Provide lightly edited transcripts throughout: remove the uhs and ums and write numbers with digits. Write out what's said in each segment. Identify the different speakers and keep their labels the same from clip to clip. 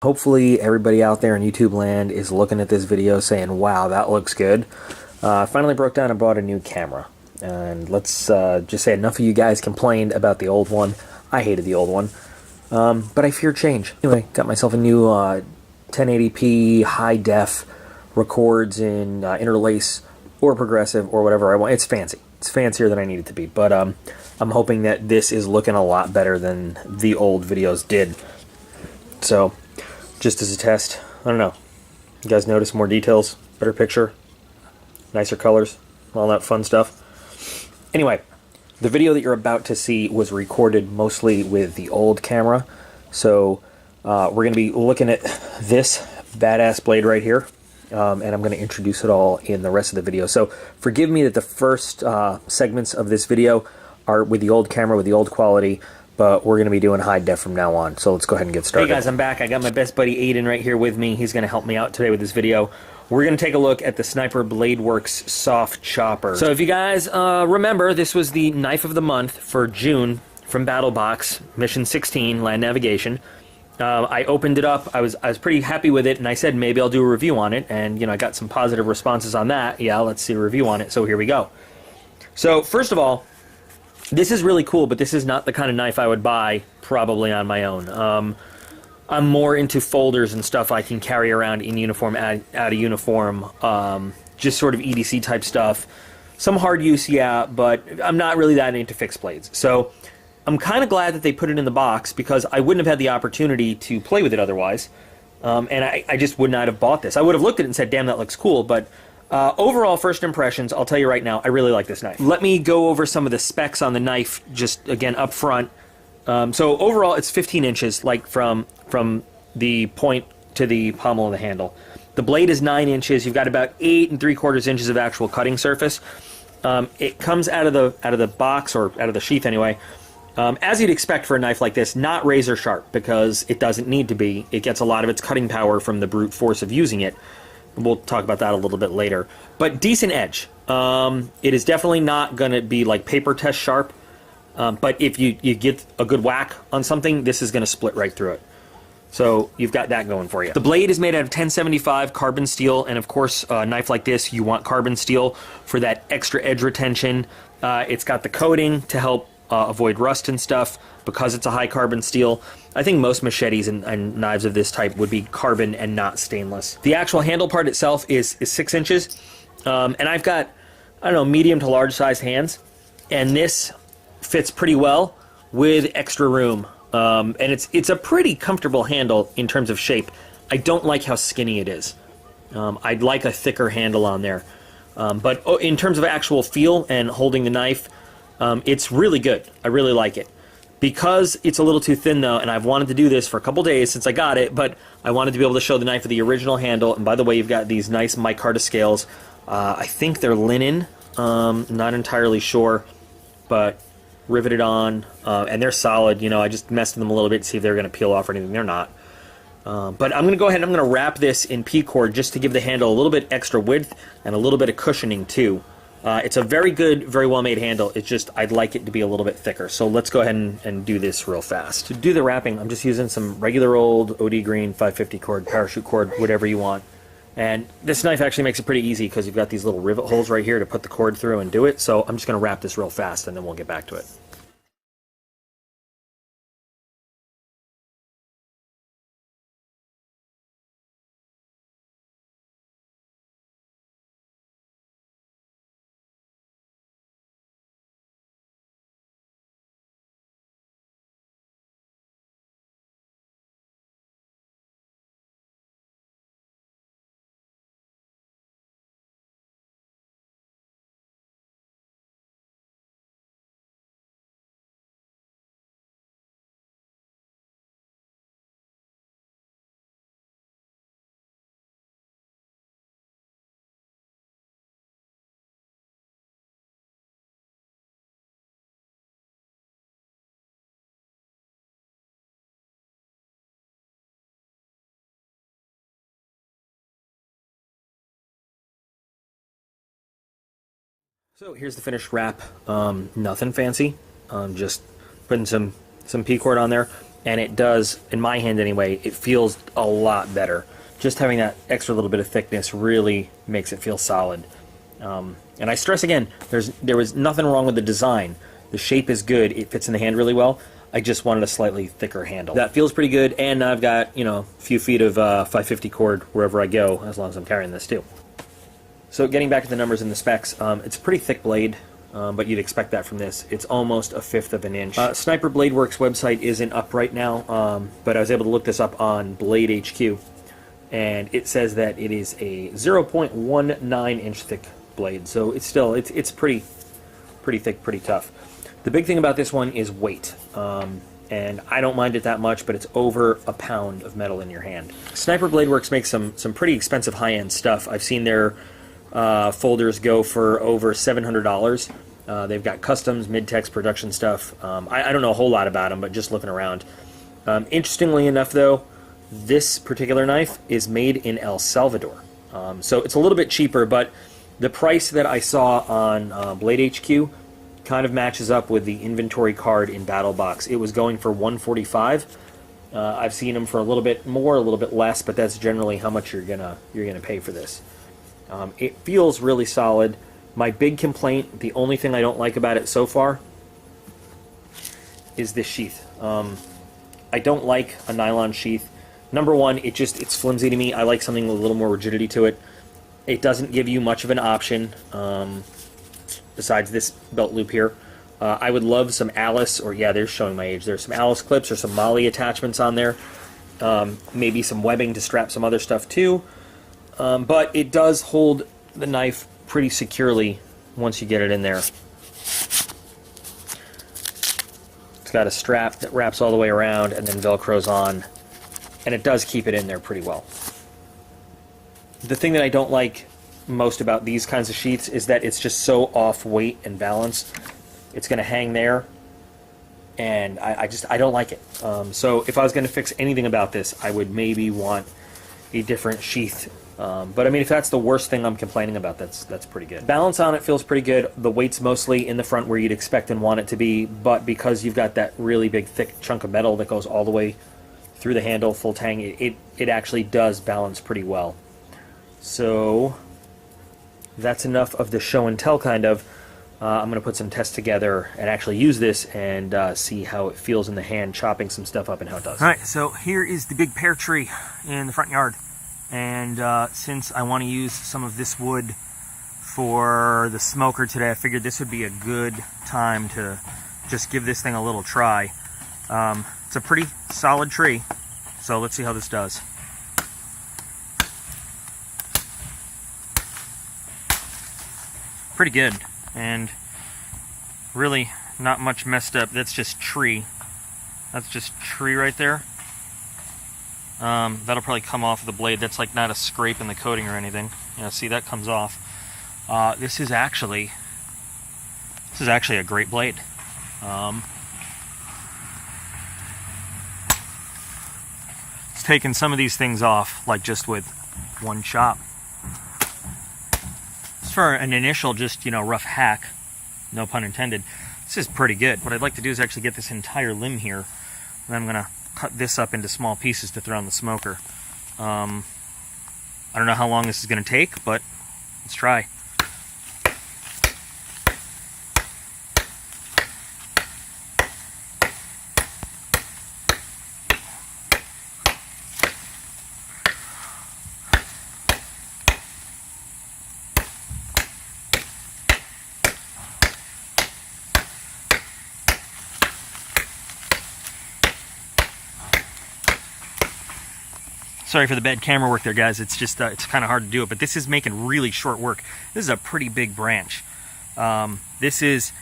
Speaker 1: Hopefully everybody out there in YouTube land is looking at this video saying, wow, that looks good. I finally broke down and bought a new camera. And let's just say enough of you guys complained about the old one. I hated the old one. But I fear change. Anyway, got myself a new 1080p high def, records in interlace or progressive or whatever I want. It's fancy. It's fancier than I need it to be. But I'm hoping that this is looking a lot better than the old videos did. So, just as a test, I don't know. You guys notice more details, better picture, nicer colors, all that fun stuff. Anyway, the video that you're about to see was recorded mostly with the old camera. So we're going to be looking at this badass blade right here. And I'm going to introduce it all in the rest of the video. So forgive me that the first segments of this video are with the old camera, with the old quality, but we're going to be doing high def from now on. So let's go ahead and get started. Hey guys, I'm back. I got my best buddy Aiden right here with me. He's going to help me out today with this video. We're going to take a look at the Sniper Bladeworks SOF Chopper. So if you guys remember, this was the knife of the month for June from BattlBox, Mission 16, Land Navigation. I opened it up. I was pretty happy with it, and I said maybe I'll do a review on it. And you know, I got some positive responses on that. Yeah, let's see a review on it. So here we go. So first of all, this is really cool, but this is not the kind of knife I would buy probably on my own. I'm more into folders and stuff I can carry around in uniform, out of uniform, just sort of EDC type stuff. Some hard use, yeah, but I'm not really that into fixed blades. So I'm kind of glad that they put it in the box because I wouldn't have had the opportunity to play with it otherwise. And I just would not have bought this. I would have looked at it and said, damn, that looks cool, but overall first impressions, I'll tell you right now, I really like this knife. Let me go over some of the specs on the knife just again up front. So overall it's 15 inches, like from the point to the pommel of the handle. The blade is 9 inches. You've got about 8 3/4 inches of actual cutting surface. It comes out of the box, or out of the sheath anyway, as you'd expect for a knife like this, not razor sharp because it doesn't need to be. It gets a lot of its cutting power from the brute force of using it. We'll talk about that a little bit later. But decent edge. It is definitely not going to be like paper test sharp. But if you get a good whack on something, this is going to split right through it. So you've got that going for you. The blade is made out of 1075 carbon steel, and of course, a knife like this, you want carbon steel for that extra edge retention. It's got the coating to help avoid rust and stuff because it's a high carbon steel. I think most machetes and knives of this type would be carbon and not stainless. The actual handle part itself is 6 inches, and I've got, I don't know, medium to large sized hands, and this fits pretty well with extra room. And it's a pretty comfortable handle in terms of shape. I don't like how skinny it is. I'd like a thicker handle on there. But in terms of actual feel and holding the knife, it's really good. I really like it. Because it's a little too thin though, and I've wanted to do this for a couple days since I got it, but I wanted to be able to show the knife with the original handle. And by the way, you've got these nice micarta scales. I think they're linen. Not entirely sure, but riveted on, and they're solid. You know, I just messed with them a little bit to see if they're going to peel off or anything. They're not. But I'm going to go ahead and I'm going to wrap this in P-cord just to give the handle a little bit extra width and a little bit of cushioning too. It's a very good, very well made handle. It's just I'd like it to be a little bit thicker. So let's go ahead and do this real fast. To do the wrapping, I'm just using some regular old OD green 550 cord, parachute cord, whatever you want. And this knife actually makes it pretty easy because you've got these little rivet holes right here to put the cord through and do it. So I'm just going to wrap this real fast and then we'll get back to it. So here's the finished wrap. Nothing fancy. Just putting some P-cord on there. and it does, in my hand anyway, it feels a lot better. Just having that extra little bit of thickness really makes it feel solid. And I stress again, there was nothing wrong with the design. The shape is good, it fits in the hand really well. I just wanted a slightly thicker handle. That feels pretty good, and I've got, you know, a few feet of 550 cord wherever I go, as long as I'm carrying this too. So getting back to the numbers and the specs, it's a pretty thick blade, but you'd expect that from this. It's almost 1/5 of an inch. Sniper Bladeworks website isn't up right now, but I was able to look this up on Blade HQ, and it says that it is a 0.19 inch thick blade, so it's still, it's pretty thick, pretty tough. The big thing about this one is weight, and I don't mind it that much, but it's over a pound of metal in your hand. Sniper Bladeworks makes some pretty expensive high-end stuff. I've seen their folders go for over $700. They've got customs, mid-tex, production stuff. I don't know a whole lot about them, but just looking around. Interestingly enough, though, this particular knife is made in El Salvador. So it's a little bit cheaper, but the price that I saw on Blade HQ kind of matches up with the inventory card in BattlBox. It was going for $145. I've seen them for a little bit more, a little bit less, but that's generally how much you're gonna pay for this. It feels really solid. My big complaint, the only thing I don't like about it so far, is this sheath. I don't like a nylon sheath. Number one, it's flimsy to me. I like something with a little more rigidity to it. It doesn't give you much of an option. Besides this belt loop here. I would love some Alice, or yeah, they're showing my age. There's some Alice clips or some Molly attachments on there. Maybe some webbing to strap some other stuff too. But it does hold the knife pretty securely once you get it in there. It's got a strap that wraps all the way around and then Velcros on, and it does keep it in there pretty well. The thing that I don't like most about these kinds of sheaths is that it's just so off weight and balance. It's going to hang there, and I don't like it. So if I was going to fix anything about this, I would maybe want a different sheath. But I mean, if that's the worst thing I'm complaining about, that's pretty good. Balance on it feels pretty good. The weight's mostly in the front where you'd expect and want it to be, but because you've got that really big thick chunk of metal that goes all the way through the handle, full tang, it actually does balance pretty well. So that's enough of the show and tell, kind of. I'm going to put some tests together and actually use this and see how it feels in the hand, chopping some stuff up and how it does. Alright, so here is the big pear tree in the front yard. And since I want to use some of this wood for the smoker today, I figured this would be a good time to just give this thing a little try. It's a pretty solid tree, so let's see how this does. Pretty good, and really not much messed up. That's just tree. That's just tree right there. That'll probably come off of the blade. That's like not a scrape in the coating or anything. You know, see, that comes off. This is actually a great blade. It's taken some of these things off, like just with one chop. For an initial, just, you know, rough hack, no pun intended, this is pretty good. What I'd like to do is actually get this entire limb here, and then I'm going to cut this up into small pieces to throw in the smoker. I don't know how long this is going to take, but let's try. Sorry for the bad camera work there, guys. It's just, it's kind of hard to do it, but this is making really short work. This is a pretty big branch. This is,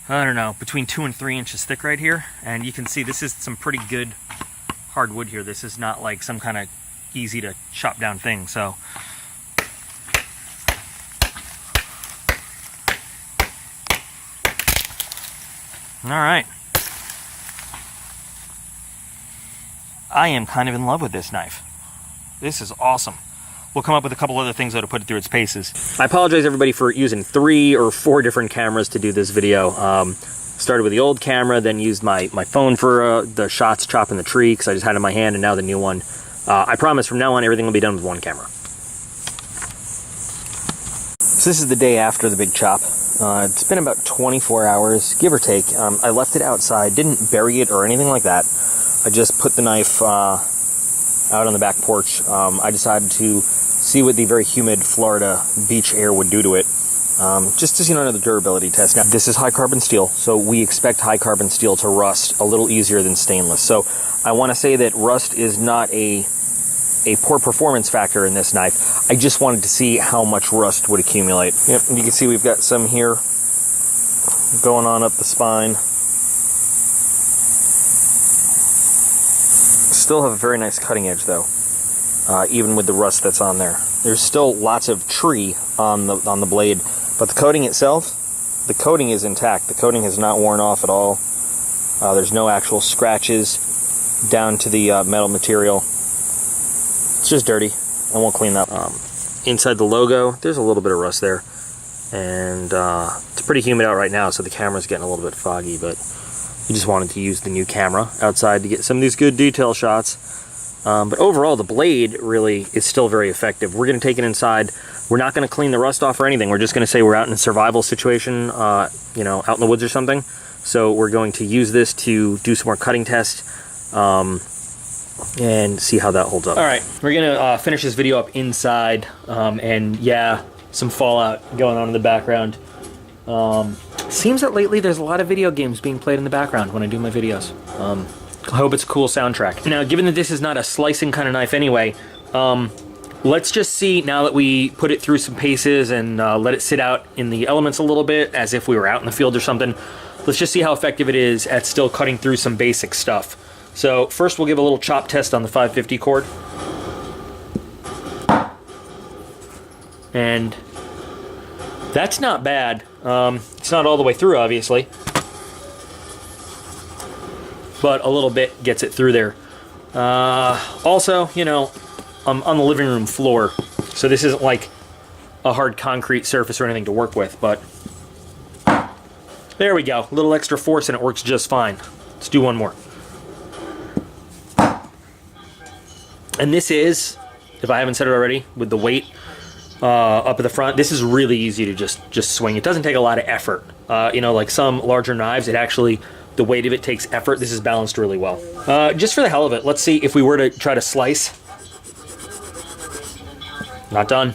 Speaker 1: I don't know, between 2 and 3 inches thick right here, and you can see this is some pretty good hardwood here. This is not like some kind of easy to chop down thing, so. All right. I am kind of in love with this knife. This is awesome. We'll come up with a couple other things that'll put it through its paces. I apologize, everybody, for using 3 or 4 different cameras to do this video. Started with the old camera, then used my phone for the shots chopping the tree because I just had it in my hand, and now the new one. I promise from now on everything will be done with one camera. So this is the day after the big chop. It's been about 24 hours, give or take. I left it outside, didn't bury it or anything like that. I just put the knife out on the back porch. I decided to see what the very humid Florida beach air would do to it. Just to see another durability test. Now, this is high carbon steel, so we expect high carbon steel to rust a little easier than stainless. So I want to say that rust is not a poor performance factor in this knife. I just wanted to see how much rust would accumulate. Yep, and you can see we've got some here going on up the spine. Still have a very nice cutting edge though, even with the rust that's on there. There's still lots of tree on the blade, but the coating itself, the coating is intact. The coating has not worn off at all. There's no actual scratches down to the metal material. It's just dirty. I won't clean that. Inside the logo, there's a little bit of rust there, and it's pretty humid out right now, so the camera's getting a little bit foggy, but we just wanted to use the new camera outside to get some of these good detail shots. But overall, the blade really is still very effective. We're going to take it inside. We're not going to clean the rust off or anything. We're just going to say we're out in a survival situation, you know, out in the woods or something. So we're going to use this to do some more cutting tests and see how that holds up. All right, we're going to finish this video up inside. And yeah, some fallout going on in the background. Seems that lately there's a lot of video games being played in the background when I do my videos. I hope it's a cool soundtrack. Now, given that this is not a slicing kind of knife anyway, let's just see, now that we put it through some paces and let it sit out in the elements a little bit, as if we were out in the field or something, let's just see how effective it is at still cutting through some basic stuff. So first we'll give a little chop test on the 550 cord. And that's not bad. It's not all the way through, obviously, but a little bit gets it through there. Also, you know, I'm on the living room floor, so this isn't like a hard concrete surface or anything to work with, but there we go. A little extra force and it works just fine. Let's do one more. And this is, if I haven't said it already, with the weight up at the front, this is really easy to just swing. It doesn't take a lot of effort. You know, like some larger knives, it actually, the weight of it takes effort. This is balanced really well. Just for the hell of it, let's see if we were to try to slice. Not done.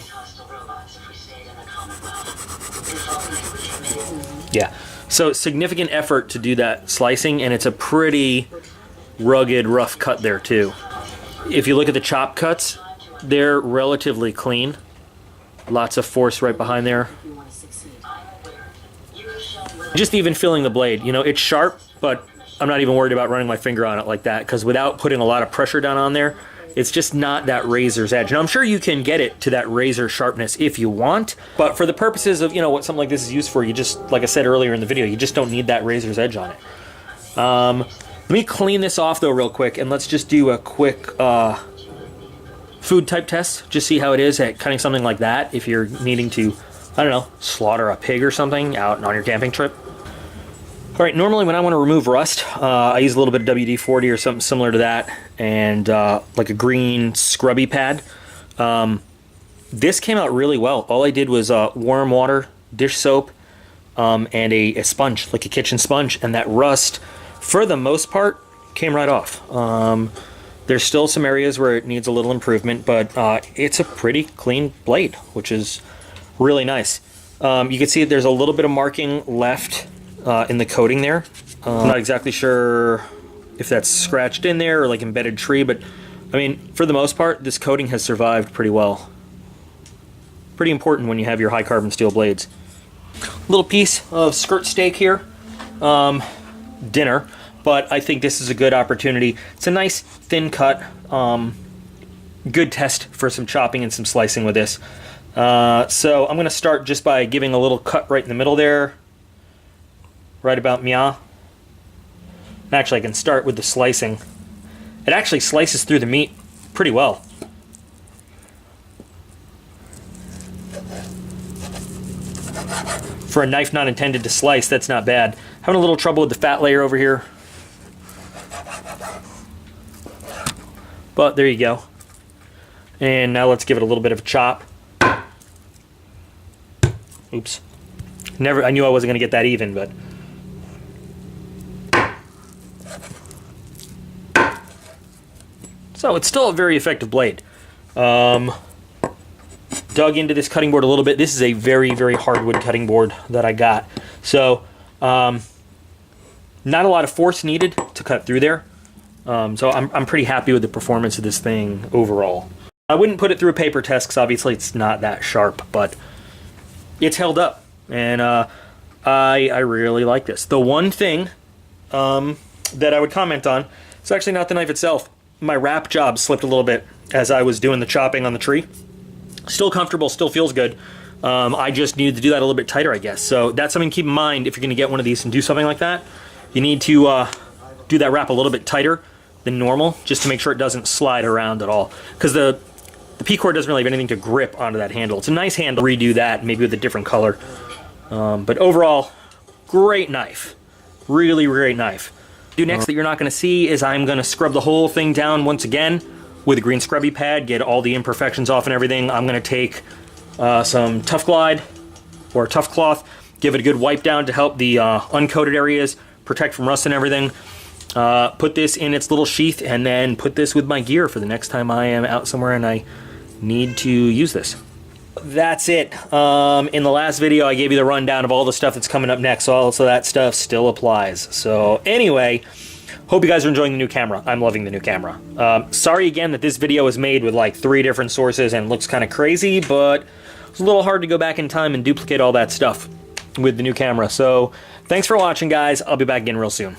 Speaker 1: Yeah, so significant effort to do that slicing, and it's a pretty rugged, rough cut there too. If you look at the chop cuts, they're relatively clean. Lots of force right behind there. Just even feeling the blade, you know, it's sharp, but I'm not even worried about running my finger on it like that, because without putting a lot of pressure down on there, it's just not that razor's edge. Now, I'm sure you can get it to that razor sharpness if you want, but for the purposes of, you know, what something like this is used for, you just, like I said earlier in the video, you just don't need that razor's edge on it. Let me clean this off, though, real quick, and let's just do a quick food type test. Just see how it is at cutting something like that if you're needing to, I don't know, slaughter a pig or something out on your camping trip. All right, normally when I want to remove rust, I use a little bit of WD-40 or something similar to that, and like a green scrubby pad. This came out really well. All I did was warm water, dish soap, and a sponge, like a kitchen sponge, and that rust, for the most part, came right off. There's still some areas where it needs a little improvement, but it's a pretty clean blade, which is really nice. You can see there's a little bit of marking left in the coating there. I'm not exactly sure if that's scratched in there or like embedded tree, but I mean, for the most part, this coating has survived pretty well. Pretty important when you have your high carbon steel blades. Little piece of skirt steak here. Dinner, but I think this is a good opportunity. It's a nice thin cut, good test for some chopping and some slicing with this. So I'm going to start just by giving a little cut right in the middle there, right about meow. Actually, I can start with the slicing. It actually slices through the meat pretty well. for a knife not intended to slice, that's not bad. Having a little trouble with the fat layer over here. But there you go. And now let's give it a little bit of a chop. Oops. I knew I wasn't going to get that even, but... So it's still a very effective blade. Dug into this cutting board a little bit. This is a very, very hardwood cutting board that I got. So not a lot of force needed to cut through there. So I'm pretty happy with the performance of this thing overall. I wouldn't put it through a paper test because obviously it's not that sharp, but it's held up. And I really like this. The one thing that I would comment on, it's actually not the knife itself. My wrap job slipped a little bit as I was doing the chopping on the tree. Still comfortable, still feels good. I just needed to do that a little bit tighter, I guess. So that's something to keep in mind if you're going to get one of these and do something like that. You need to do that wrap a little bit tighter than normal, just to make sure it doesn't slide around at all. Because the P-cord doesn't really have anything to grip onto that handle. It's a nice handle. Redo that, maybe with a different color. But overall, great knife. Really great knife. Do next that you're not going to see is I'm going to scrub the whole thing down once again with a green scrubby pad, get all the imperfections off and everything. I'm going to take some Tough Glide or Tough Cloth, give it a good wipe down to help the uncoated areas, protect from rust and everything. Put this in its little sheath and then put this with my gear for the next time I am out somewhere and I need to use this. That's it. In the last video I gave you the rundown of all the stuff that's coming up next, so also that stuff still applies. So anyway, hope you guys are enjoying the new camera. I'm loving the new camera. Sorry again that this video was made with like 3 different sources and looks kind of crazy, but it's a little hard to go back in time and duplicate all that stuff with the new camera. So thanks for watching, guys. I'll be back again real soon.